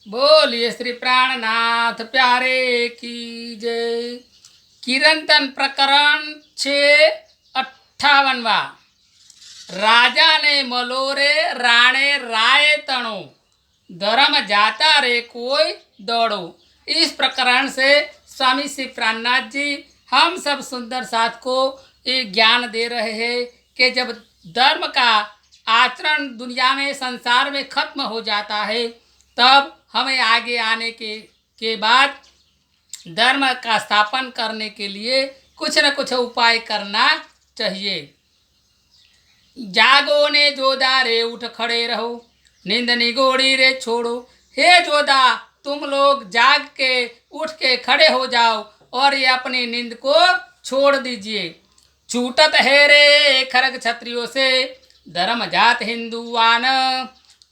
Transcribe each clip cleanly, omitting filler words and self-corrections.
बोलिए श्री प्राणनाथ प्यारे की जय। कीर्तन प्रकरण 658। राजा ने मलोरे राणे राय तणो, धर्म जाता रे कोई दौड़ो। इस प्रकरण से स्वामी श्री प्राणनाथ जी हम सब सुंदर साथ को ये ज्ञान दे रहे हैं कि जब धर्म का आचरण दुनिया में संसार में खत्म हो जाता है तब हमें आगे आने के बाद धर्म का स्थापन करने के लिए कुछ न कुछ उपाय करना चाहिए। जागो ने जोधा रे उठ खड़े रहो, नींद निगोड़ी रे छोड़ो। हे जोधा, तुम लोग जाग के उठ के खड़े हो जाओ और ये अपनी नींद को छोड़ दीजिए। छूटत है रे खरग क्षत्रियों से, धर्म जात हिंदुआन।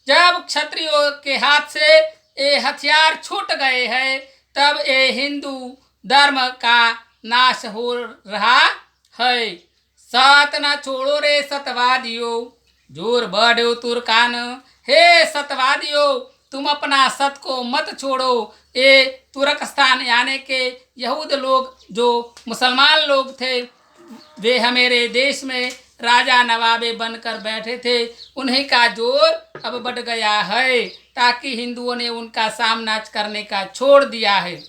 जब क्षत्रियों के हाथ से ये हथियार छूट गए हैं तब ये हिंदू धर्म का नाश हो रहा है। सत न छोड़ो रे सतवादियों, जोर बढ़ो तुर्कान। हे सतवादियों, तुम अपना सत को मत छोड़ो। ये तुर्कस्तान यानी के यहूद लोग जो मुसलमान लोग थे वे हमारे देश में राजा नवाबे बनकर बैठे थे, उन्हीं का जोर अब बढ़ गया है ताकि हिंदुओं ने उनका सामना करने का छोड़ दिया है।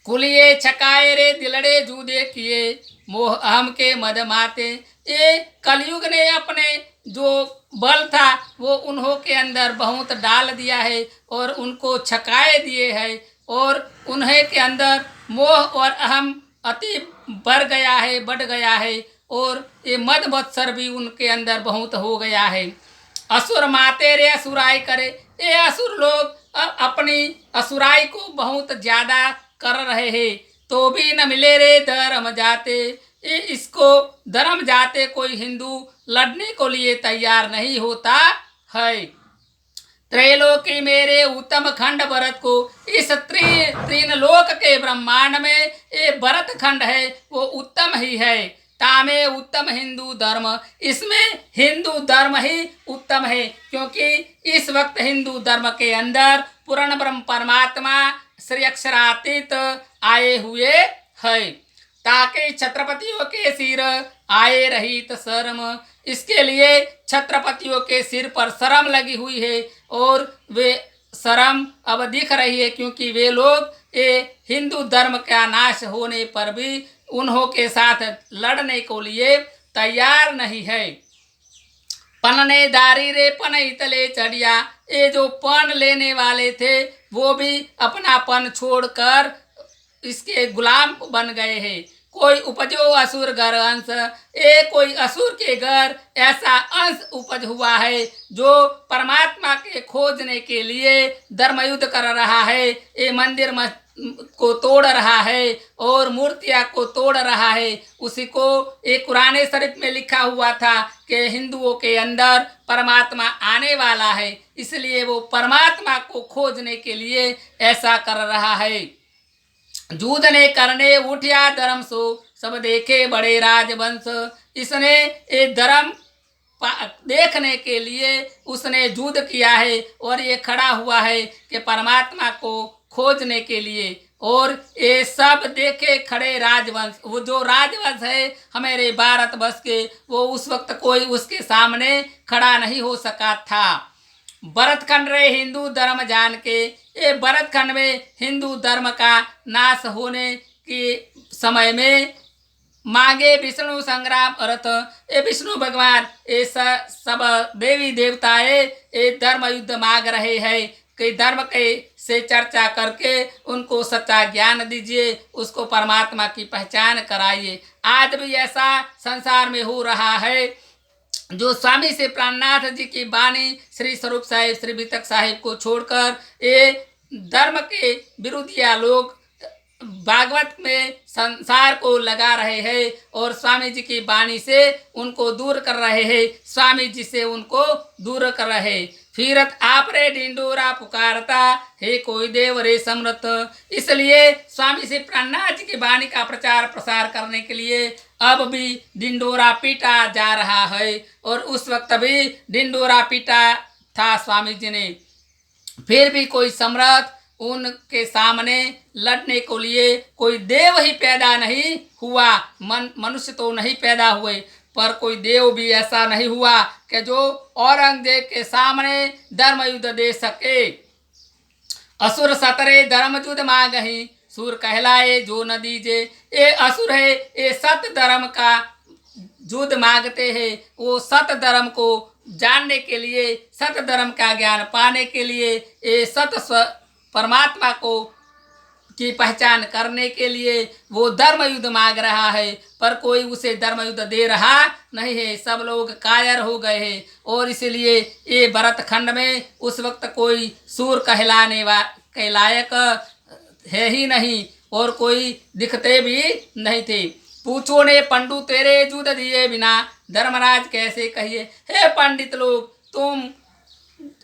कुलिए छकाए रे दिलड़े जूदे किए, मोह अहम के मद माते। ये कलयुग ने अपने जो बल था वो उन्हों के अंदर बहुत डाल दिया है और उनको छकाए दिए है और उन्हें के अंदर मोह और अहम अति बढ़ गया है और ये मद मत्सर भी उनके अंदर बहुत हो गया है। असुर माते रे असुराई करे। ये असुर लोग अपनी असुराई को बहुत ज्यादा कर रहे हैं तो भी न मिले रे धर्म जाते। इसको धर्म जाते कोई हिंदू लड़ने को लिए तैयार नहीं होता है। त्रैलोकी मेरे उत्तम खंड भरत को, इस तीन लोक के ब्रह्मांड में ये भरत खंड है वो उत्तम ही है। तामे उत्तम हिंदू धर्म, इसमें हिंदू धर्म ही उत्तम है क्योंकि इस वक्त हिंदू धर्म के अंदर पूर्ण ब्रह्म परमात्मा श्री अक्षरातीत आए हुए है ताकि छत्रपतियों के सिर आए रहित शर्म। इसके लिए छत्रपतियों के सिर पर शर्म लगी हुई है और वे शर्म अब दिख रही है क्योंकि वे लोग ये हिंदू धर्म का नाश होने पर भी उन्हों के साथ लड़ने को लिए तैयार नहीं है। पनने दारी रे पन इतले चढ़िया। ये जो पन लेने वाले थे वो भी अपना पन छोड़कर इसके गुलाम बन गए हैं। कोई उपजो असुर घर अंश, ये कोई असुर के घर ऐसा अंश उपज हुआ है जो परमात्मा के खोजने के लिए धर्म युद्ध कर रहा है। ये मंदिर को तोड़ रहा है और मूर्तियां को तोड़ रहा है। उसी को एक कुरान शरीफ में लिखा हुआ था कि हिंदुओं के अंदर परमात्मा आने वाला है, इसलिए वो परमात्मा को खोजने के लिए ऐसा कर रहा है। जूझने करने उठिया धर्म सो, सब देखे बड़े राजवंश। इसने एक धर्म देखने के लिए उसने युद्ध किया है और ये खड़ा हुआ है कि परमात्मा को खोजने के लिए। और ये सब देखे खड़े राजवंश, वो जो राजवंश है हमारे भारत वर्ष के, वो उस वक्त कोई उसके सामने खड़ा नहीं हो सका था। भरतखंड रे हिंदू धर्म जान के, ये भरतखंड में हिंदू धर्म का नाश होने के समय में मांगे विष्णु संग्राम अर्थ। ये विष्णु भगवान ये सब देवी देवताएं ये धर्म युद्ध मांग रहे हैं कि धर्म के से चर्चा करके उनको सच्चा ज्ञान दीजिए, उसको परमात्मा की पहचान कराइए। आज भी ऐसा संसार में हो रहा है। जो स्वामी श्री प्राणनाथ जी की वाणी श्री स्वरूप साहिब श्री वितक साहिब को छोड़कर ये धर्म के विरोधिया लोग भागवत में संसार को लगा रहे हैं और स्वामी जी की वाणी से उनको दूर कर रहे हैं, स्वामी जी से उनको दूर कर रहे हैं। फिरत आप रे डिंडोरा पुकारता, हे कोई देव रे समृत। इसलिए स्वामी श्री प्राणनाथ जी की वाणी का प्रचार प्रसार करने के लिए अब भी डिंडोरा पीटा जा रहा है और उस वक्त भी डिंडोरा पीटा था स्वामी जी ने। फिर भी कोई सम्राट उनके सामने लड़ने को लिए कोई देव ही पैदा नहीं हुआ। मनुष्य तो नहीं पैदा हुए, पर कोई देव भी ऐसा नहीं हुआ कि जो औरंगजेब के सामने धर्म युद्ध दे सके। असुर सतरे धर्म युद्ध मांगहि, सुर कहलाए जो न दीजे। ये असुर है, ये सत धर्म का युद्ध मांगते हैं। वो सत धर्म को जानने के लिए, सत धर्म का ज्ञान पाने के लिए, ये परमात्मा को की पहचान करने के लिए वो धर्म युद्ध मांग रहा है, पर कोई उसे धर्म युद्ध दे रहा नहीं है। सब लोग कायर हो गए हैं, और इसलिए ये भरत खंड में उस वक्त कोई सूर के लायक है ही नहीं, और कोई दिखते भी नहीं थे। पूछो ने पंडु तेरे युद्ध दिए बिना, धर्मराज कैसे कहिए। हे पंडित लोग, तुम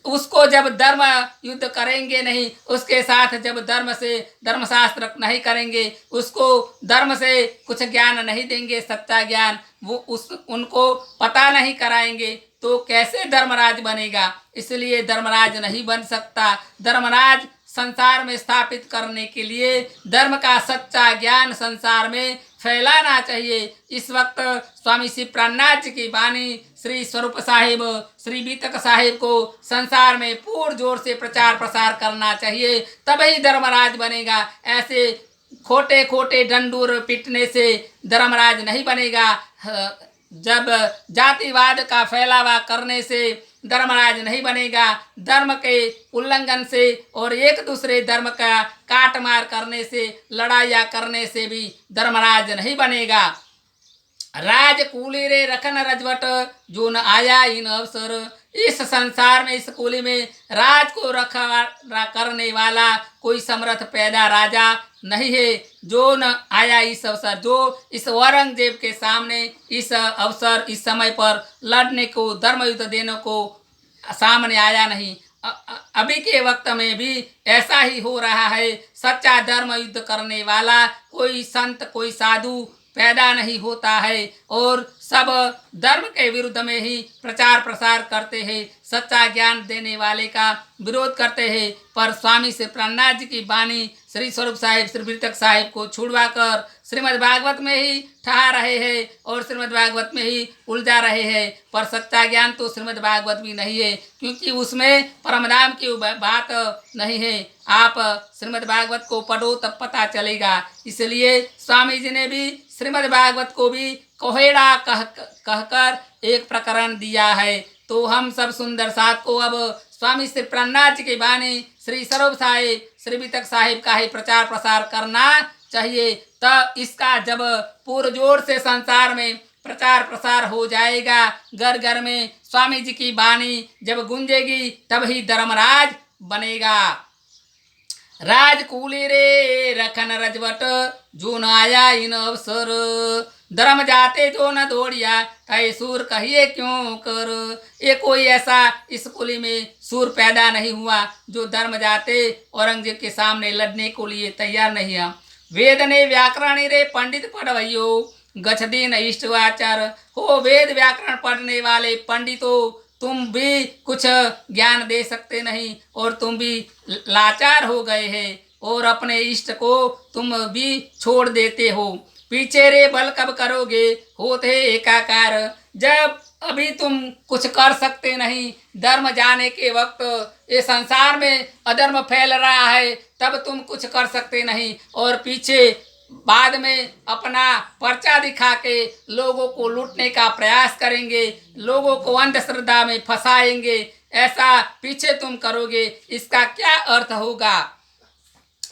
उसको जब धर्म युद्ध करेंगे नहीं, उसके साथ जब धर्मशास्त्र नहीं करेंगे, उसको धर्म से कुछ ज्ञान नहीं देंगे, सच्चा ज्ञान वो उनको पता नहीं कराएंगे, तो कैसे धर्मराज बनेगा। इसलिए धर्मराज नहीं बन सकता। धर्मराज संसार में स्थापित करने के लिए धर्म का सच्चा ज्ञान संसार में फैलाना चाहिए। इस वक्त स्वामी श्री प्राणनाथ जी की वाणी, श्री स्वरूप साहिब, श्री बीतक साहिब को संसार में पूर्ण जोर से प्रचार प्रसार करना चाहिए, तभी धर्मराज बनेगा। ऐसे खोटे खोटे डंडूर पीटने से धर्मराज नहीं बनेगा। जब जातिवाद का फैलावा करने से धर्मराज नहीं बनेगा। धर्म के उल्लंघन से और एक दूसरे धर्म का काट मार करने से, लड़ाइयाँ करने से भी धर्मराज नहीं बनेगा। राजकूली रे रखन रजवट, जो न आया इन अवसर। इस संसार में, इस कुली में राज को रखा करने वाला कोई समर्थ पैदा राजा नहीं है, जो न आया इस अवसर, जो इस औरंगजेब के सामने इस अवसर, इस समय पर लड़ने को, धर्म युद्ध देने को सामने आया नहीं। अभी के वक्त में भी ऐसा ही हो रहा है। सच्चा धर्म युद्ध करने वाला कोई संत, कोई साधु पैदा नहीं होता है, और सब धर्म के विरुद्ध में ही प्रचार प्रसार करते हैं, सच्चा ज्ञान देने वाले का विरोध करते हैं। पर स्वामी श्री प्राणनाथ जी की वाणी, श्री स्वरूप साहिब, श्री बीतक साहिब को छुड़वा कर श्रीमद् भागवत में ही ठहरा रहे हैं, और श्रीमद् भागवत में ही उलझा रहे हैं। पर सच्चा ज्ञान तो श्रीमद् भागवत भी नहीं है, क्योंकि उसमें परमधाम की बात नहीं है। आप श्रीमद् भागवत को पढ़ो तब पता चलेगा। इसलिए स्वामी जी ने भी श्रीमद् भागवत को भी कोहेड़ा कहकर एक प्रकरण दिया है। तो हम सब सुंदर साथ को अब स्वामी श्री प्राणनाथ जी की वाणी, श्री स्वरूप साहिब, श्री बीतक साहिब का ही प्रचार प्रसार करना चाहिए। तब इसका जब पूर्ण जोर से संसार में प्रचार प्रसार हो जाएगा, घर घर में स्वामी जी की वाणी जब गूंजेगी, तब ही धर्मराज बनेगा। राजकूली रे रखन रजवट, जो न आया इन अवसर। धर्म जाते जो न दौड़िया, तय सूर कहिए क्यों कर। ये कोई ऐसा इस कुली में सूर पैदा नहीं हुआ जो धर्म जाते औरंगजेब के सामने लड़ने को लिए तैयार नहीं है। वेद ने व्याकरण रे पंडित पढ़वैयो, गछ दिन इष्ट आचार। हो वेद व्याकरण पढ़ने वाले पंडितों, तुम भी कुछ ज्ञान दे सकते नहीं, और तुम भी लाचार हो गए हैं, और अपने इष्ट को तुम भी छोड़ देते हो। पीछे रे बल कब करोगे, होते एकाकार। जब अभी तुम कुछ कर सकते नहीं, धर्म जाने के वक्त ये संसार में अधर्म फैल रहा है, तब तुम कुछ कर सकते नहीं, और पीछे बाद में अपना पर्चा दिखा के लोगों को लूटने का प्रयास करेंगे, लोगों को अंधश्रद्धा में फंसाएंगे। ऐसा पीछे तुम करोगे, इसका क्या अर्थ होगा।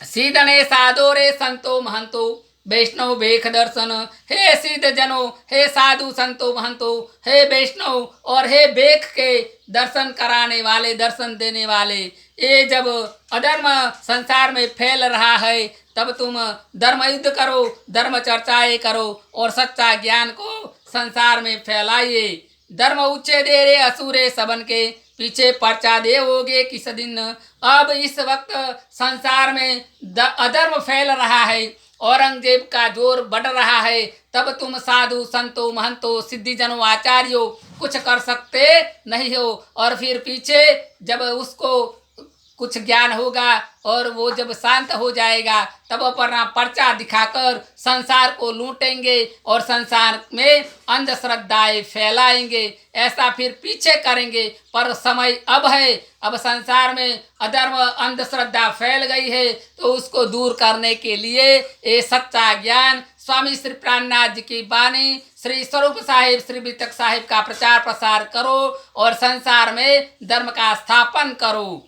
सीधने साधो रे संतो महंतो, वैष्णव बेख दर्शन। हे सिद्ध जनों, हे साधु संतो महंतो, हे वैष्णव और हे बेख के दर्शन कराने वाले, दर्शन देने वाले, ये जब अधर्म संसार में फैल रहा है, तब तुम धर्म युद्ध करो, धर्म चर्चाएं करो, और सच्चा ज्ञान को संसार में फैलाइए। धर्म उच्चे दे रे असुरे सबन के, पीछे पर्चा देवोगे किस दिन। अब इस वक्त संसार में अधर्म फैल रहा है, औरंगजेब का जोर बढ़ रहा है, तब तुम साधु संतो महंतो सिद्धिजनों आचार्यों कुछ कर सकते नहीं हो। और फिर पीछे जब उसको कुछ ज्ञान होगा और वो जब शांत हो जाएगा तब अपना पर्चा दिखाकर संसार को लूटेंगे और संसार में अंधश्रद्धाएं फैलाएंगे। ऐसा फिर पीछे करेंगे, पर समय अब है। अब संसार में अधर्म अंधश्रद्धा फैल गई है, तो उसको दूर करने के लिए ये सच्चा ज्ञान स्वामी श्री प्राणनाथ जी की वाणी, श्री स्वरूप साहिब, श्री वितक साहिब का प्रचार प्रसार करो और संसार में धर्म का स्थापन करो।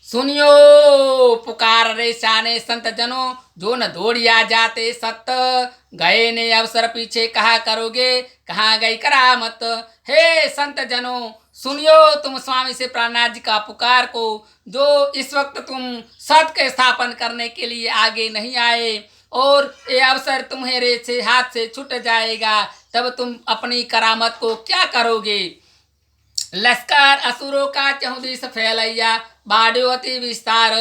सुनियो पुकार रे शाने संत जनों, जो न दौड़िया जाते सत, गए ने अवसर पीछे कहा करोगे, कहाँ गई करामत। हे संत जनों, सुनियो तुम स्वामी से प्राणनाथ जी का पुकार को, जो इस वक्त तुम सत के स्थापन करने के लिए आगे नहीं आए और ये अवसर तुम्हारे से हाथ से छूट जाएगा, तब तुम अपनी करामत को क्या करोगे। लश्कर असुरों का चहुदिश फैलैया, बाढ़ो अति विस्तार,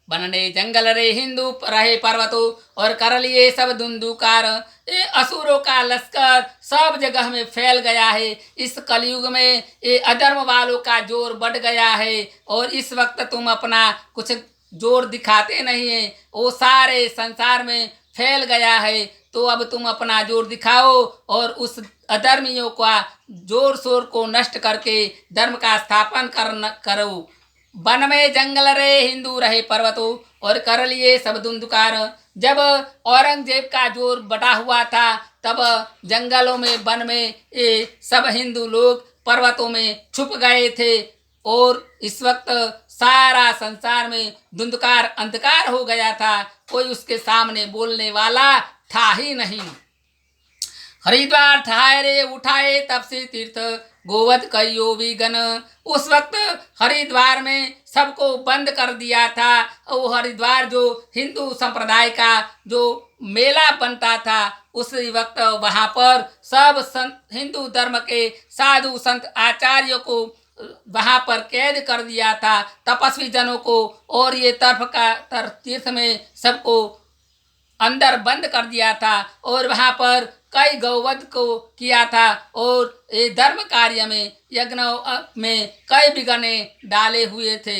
बनने जंगल रे हिंदू रहे पर्वतों, और कर लिए सब धुंधुकार। ये असुरों का लश्कर सब जगह में फैल गया है। इस कलयुग में ये अधर्म वालों का जोर बढ़ गया है और इस वक्त तुम अपना कुछ जोर दिखाते नहीं है, वो सारे संसार में फैल गया है। तो अब तुम अपना जोर दिखाओ और उस अधर्मियों का जोर शोर को नष्ट करके धर्म का स्थापन करो। वन में जंगल रे हिंदू रहे पर्वतों, और कर लिए सब धुंधुकार। जब औरंगजेब का जोर बढ़ा हुआ था, तब जंगलों में, वन में ये सब हिंदू लोग पर्वतों में छुप गए थे और इस वक्त सारा संसार में धुंधकार अंधकार हो गया था। कोई उसके सामने बोलने वाला था ही नहीं। हरिद्वार ठाए रे उठाए तब से तीर्थ, गोवध कहियो विगन। उस वक्त हरिद्वार में सबको बंद कर दिया था। वो हरिद्वार जो हिंदू संप्रदाय का जो मेला बनता था, उस वक्त वहाँ पर सब हिंदू धर्म के साधु संत आचार्यों को वहाँ पर कैद कर दिया था, तपस्वी जनों को, और ये तीर्थ में सबको अंदर बंद कर दिया था और वहाँ पर कई गौवध को किया था और ये धर्म कार्य में, यज्ञों में कई बिगड़ने डाले हुए थे।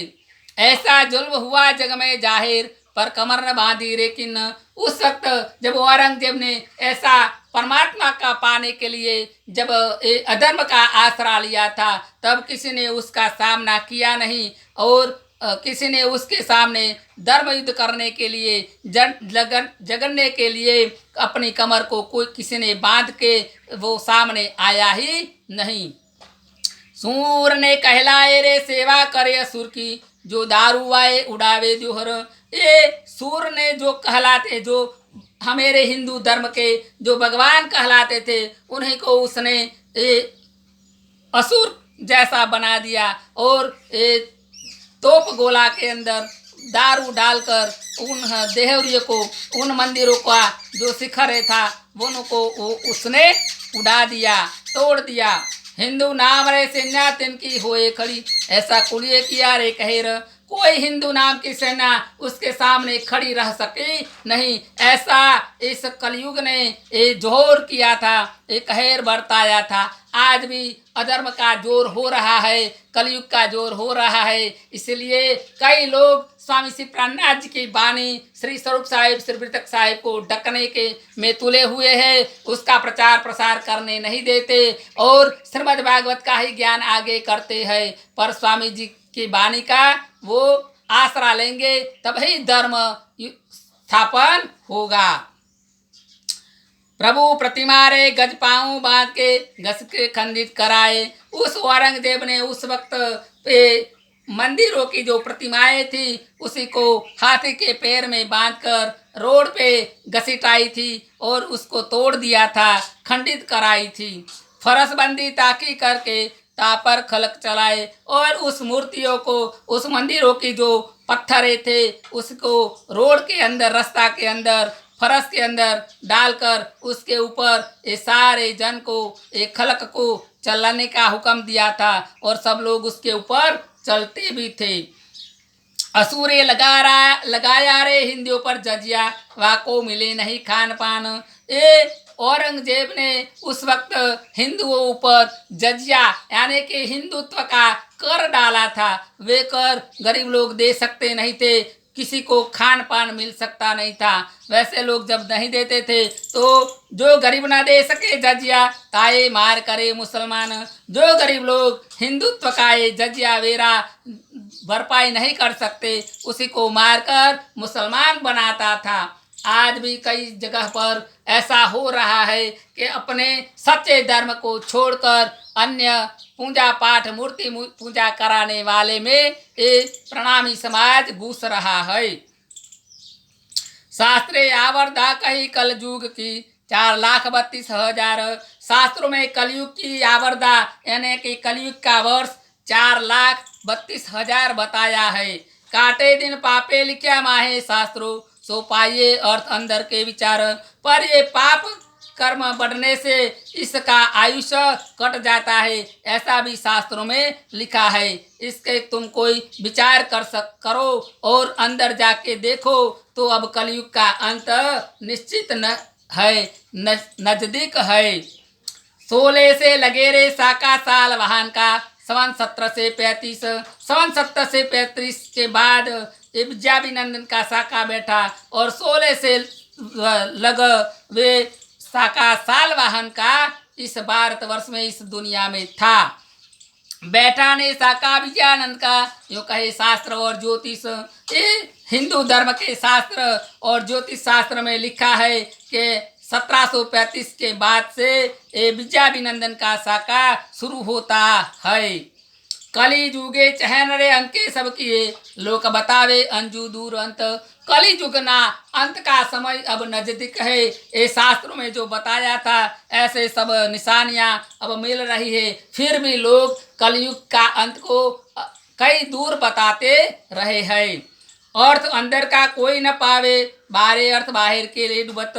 ऐसा जुल्म हुआ जग में जाहिर, पर कमर न बांधी लेकिन। उस वक्त जब औरंगजेब ने ऐसा परमात्मा का पाने के लिए जब अधर्म का आसरा लिया था, तब किसी ने उसका सामना किया नहीं और किसी ने उसके सामने धर्म युद्ध करने के लिए, जगड़ने के लिए अपनी कमर को कोई किसी ने बांध के वो सामने आया ही नहीं। सूर ने कहलाए रे सेवा करे असुर की, जो दारू आए उड़ावे जोहर। ये सूर ने जो कहलाते, जो हमारे हिंदू धर्म के जो भगवान कहलाते थे, उन्हीं को उसने असुर जैसा बना दिया और तोप गोला के अंदर दारू डालकर उन देहरियों को, उन मंदिरों का जो शिखर था उनको उसने उड़ा दिया, तोड़ दिया। हिंदू नाम रे सेना तिनकी होए खड़ी, ऐसा कुलिए किया रे कहेर। कोई हिंदू नाम की सेना उसके सामने खड़ी रह सके नहीं। ऐसा इस कलयुग ने ये जोर किया था, ये कहर बरताया था। आज भी अधर्म का जोर हो रहा है, कलयुग का जोर हो रहा है। इसलिए कई लोग स्वामी श्री प्राणनाथ जी की वाणी, श्री स्वरूप साहिब, श्री वितक साहिब को ढकने के में तुले हुए हैं, उसका प्रचार प्रसार करने नहीं देते और श्रीमद् भागवत का ही ज्ञान आगे करते हैं। पर स्वामी जी की वाणी का वो आसरा लेंगे तभी धर्म स्थापन होगा। प्रभु प्रतिमा रे गज पाँव बांध के घस के खंडित कराए। उस औरंगजेब ने उस वक्त पे मंदिरों की जो प्रतिमाएं थी उसी को हाथी के पैर में बांधकर रोड पे घसीटाई थी और उसको तोड़ दिया था, खंडित कराई थी। फरसबंदी ताकी करके तापर खलक चलाए और उस मूर्तियों को, उस मंदिरों की जो पत्थरे थे उसको रोड के अंदर, रास्ता के अंदर, फरस के अंदर डालकर उसके ऊपर ये सारे जन को एक खलक को चलाने का हुक्म दिया था और सब लोग उसके ऊपर चलते भी थे। असुरे लगाया रे हिंदियों पर जजिया, वाको मिले नहीं खान पान। ये औरंगजेब ने उस वक्त हिंदुओं पर जजिया यानी कि हिंदुत्व का कर डाला था। वे कर गरीब लोग दे सकते नहीं थे, किसी को खान पान मिल सकता नहीं था। वैसे लोग जब नहीं देते थे तो जो गरीब ना दे सके जजिया ताए मार करे मुसलमान। जो गरीब लोग हिंदुत्व का ये जजिया वेरा भरपाई नहीं कर सकते उसी को मारकर मुसलमान बनाता था। आज भी कई जगह पर ऐसा हो रहा है कि अपने सच्चे धर्म को छोड़कर अन्य पूजा पाठ मूर्ति पूजा कराने वाले में ये प्रणामी समाज घुस रहा है। शास्त्रे आवर्धा कही कलयुग की 4,32,000। शास्त्रों में कलयुग की आवर्धा यानी कि कलयुग का वर्ष 4,32,000 बताया है। काटे दिन पापे लिख्या माहे शास्त्रों, सो पाइए अर्थ अंदर के विचार। पर ये पाप कर्म बढ़ने से इसका आयुष्य कट जाता है, ऐसा भी शास्त्रों में लिखा है। इसके तुम कोई विचार करो और अंदर जाके देखो तो अब कलयुग का अंत निश्चित न है, नजदीक है। 16 से लगे रे साका साल वाहन का, सन 17 से 35। सन 17 से 35 के बाद विद्याभिनंदन का साका बैठा और 16 से लग वे साका साल वाहन का इस भारतवर्ष में इस दुनिया में था। बैठा ने साका विजयानंद का, यो कहे शास्त्र और ज्योतिष। ये हिंदू धर्म के शास्त्र और ज्योतिष शास्त्र में लिखा है कि 1735 के बाद से ये विद्याभिनंदन का साका शुरू होता है। कली जुगे चहन रे अंके सब किए, लोक बतावे अंजू दूर अंत। कली युग ना अंत का समय अब नजदीक है। ये शास्त्रों में जो बताया था ऐसे सब निशानियां अब मिल रही है। फिर भी लोग कलयुग का अंत को कई दूर बताते रहे हैं। अर्थ अंदर का कोई न पावे, बारे अर्थ बाहर के लिए डूबत।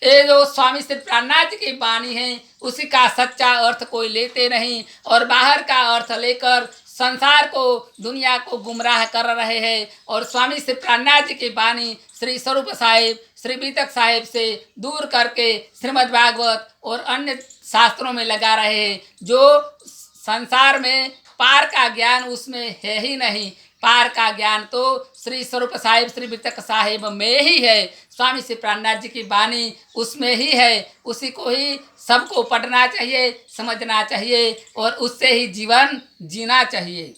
ये जो स्वामी श्री प्राणनाथ जी की वाणी है उसी का सच्चा अर्थ कोई लेते नहीं और बाहर का अर्थ लेकर संसार को दुनिया को गुमराह कर रहे हैं। और स्वामी श्री प्राणनाथ जी की वाणी श्री स्वरूप साहिब श्री बीतक साहिब से दूर करके श्रीमद् भागवत और अन्य शास्त्रों में लगा रहे हैं। जो संसार में पार का ज्ञान उसमें है ही नहीं। पार का ज्ञान तो श्री स्वरूप साहिब श्री बीतक साहिब में ही है। स्वामी श्री प्राणनाथ जी की वाणी उसमें ही है। उसी को ही सबको पढ़ना चाहिए, समझना चाहिए और उससे ही जीवन जीना चाहिए।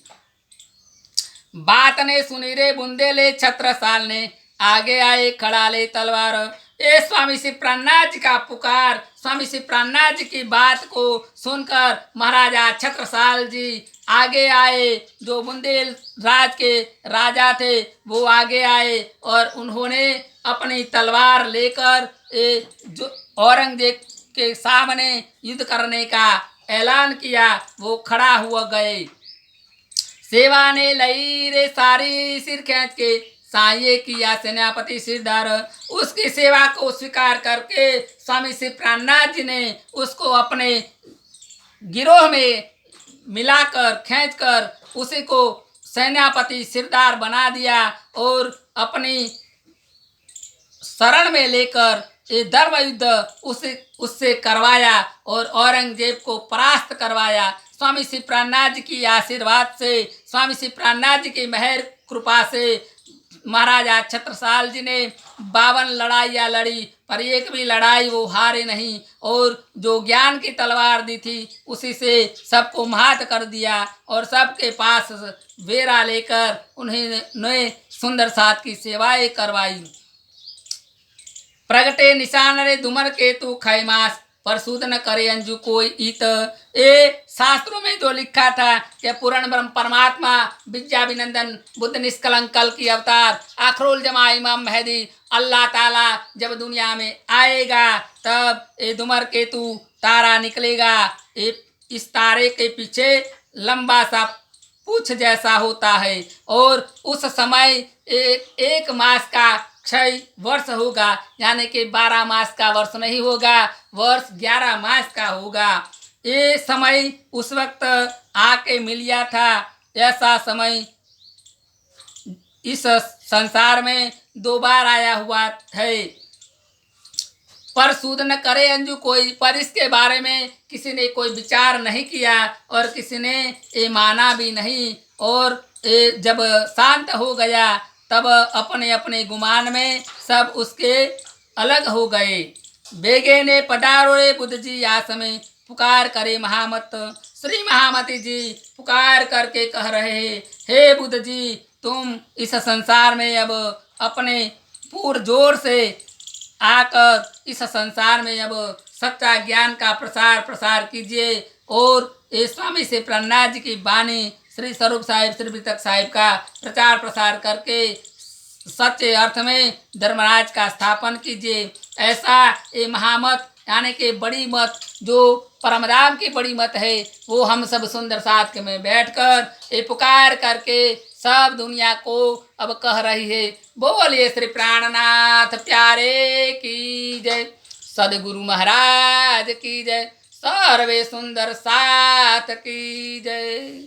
बात ने सुनी रे बुंदेले छत्रसाल ने, आगे आए खड़ा ले तलवार। ये स्वामी श्री प्राणनाथ जी का पुकार, स्वामी श्री प्राणनाथ जी की बात को सुनकर महाराजा छत्रसाल जी आगे आए। जो बुंदेल राज के राजा थे वो आगे आए और उन्होंने अपनी तलवार लेकर जो औरंगजेब के सामने युद्ध करने का ऐलान किया। वो खड़ा हुआ गए। सेवा ने लई रे सारी सिर खींच के, साये किया सेनापति सिरदार। उसकी सेवा को स्वीकार करके स्वामी श्री प्राणनाथ जी ने उसको अपने गिरोह में मिलाकर खींचकर उसी को सेनापति सिरदार बना दिया और अपनी शरण में लेकर ये धर्म युद्ध उससे करवाया और औरंगजेब को परास्त करवाया। स्वामी श्री प्राणनाथ जी की आशीर्वाद से, स्वामी श्री प्राणनाथ जी की मेहर कृपा से महाराजा छत्रसाल जी ने 52 लड़ाइयाँ लड़ी पर एक भी लड़ाई वो हारे नहीं और जो ज्ञान की तलवार दी थी उसी से सबको मात कर दिया और सबके पास वेरा लेकर उन्हें सुंदर साथ की सेवाएं करवाई। प्रगटे निशान रे धुमर केतु खैमास, पर सूद न करे अंजू कोई इत। ये शास्त्रों में जो लिखा था कि पूर्ण ब्रह्म परमात्मा विद्याभिनंदन बुद्ध निष्कलंक कल की अवतार आखरुल जमा इमाम महदी अल्लाह ताला जब दुनिया में आएगा तब ये धुमर केतु तारा निकलेगा। इस तारे के पीछे लंबा सा पूछ जैसा होता है और उस समय एक मास का क्षय वर्ष होगा, यानी कि 12 मास का वर्ष नहीं होगा, वर्ष 11 मास का होगा। ये समय उस वक्त आके मिलिया था। ऐसा समय इस संसार में 2 बार आया हुआ है। पर सूद न करे अंजू कोई, पर इसके बारे में किसी ने कोई विचार नहीं किया और किसी ने ये माना भी नहीं। और ये जब शांत हो गया तब अपने अपने गुमान में सब उसके अलग हो गए। बेगे ने पधारो रे बुद्ध जी आस में, पुकार करे महामत। श्री महामती जी पुकार करके कह रहे, हे बुद्ध जी, तुम इस संसार में अब अपने पूर्ण जोर से आकर इस संसार में अब सच्चा ज्ञान का प्रसार प्रसार कीजिए। और ये स्वामी से प्रहलाद जी की वाणी श्री स्वरूप साहिब श्री वितक साहिब का प्रचार प्रसार करके सच्चे अर्थ में धर्मराज का स्थापन कीजिए। ऐसा ये महामत यानी कि बड़ी मत जो परमराम की बड़ी मत है, वो हम सब सुंदर साथ में बैठकर ये पुकार करके सब दुनिया को अब कह रही है। बोलिए श्री प्राणनाथ प्यारे की जय, सदगुरु महाराज की जय, सर्वे सुंदर साथ की जय।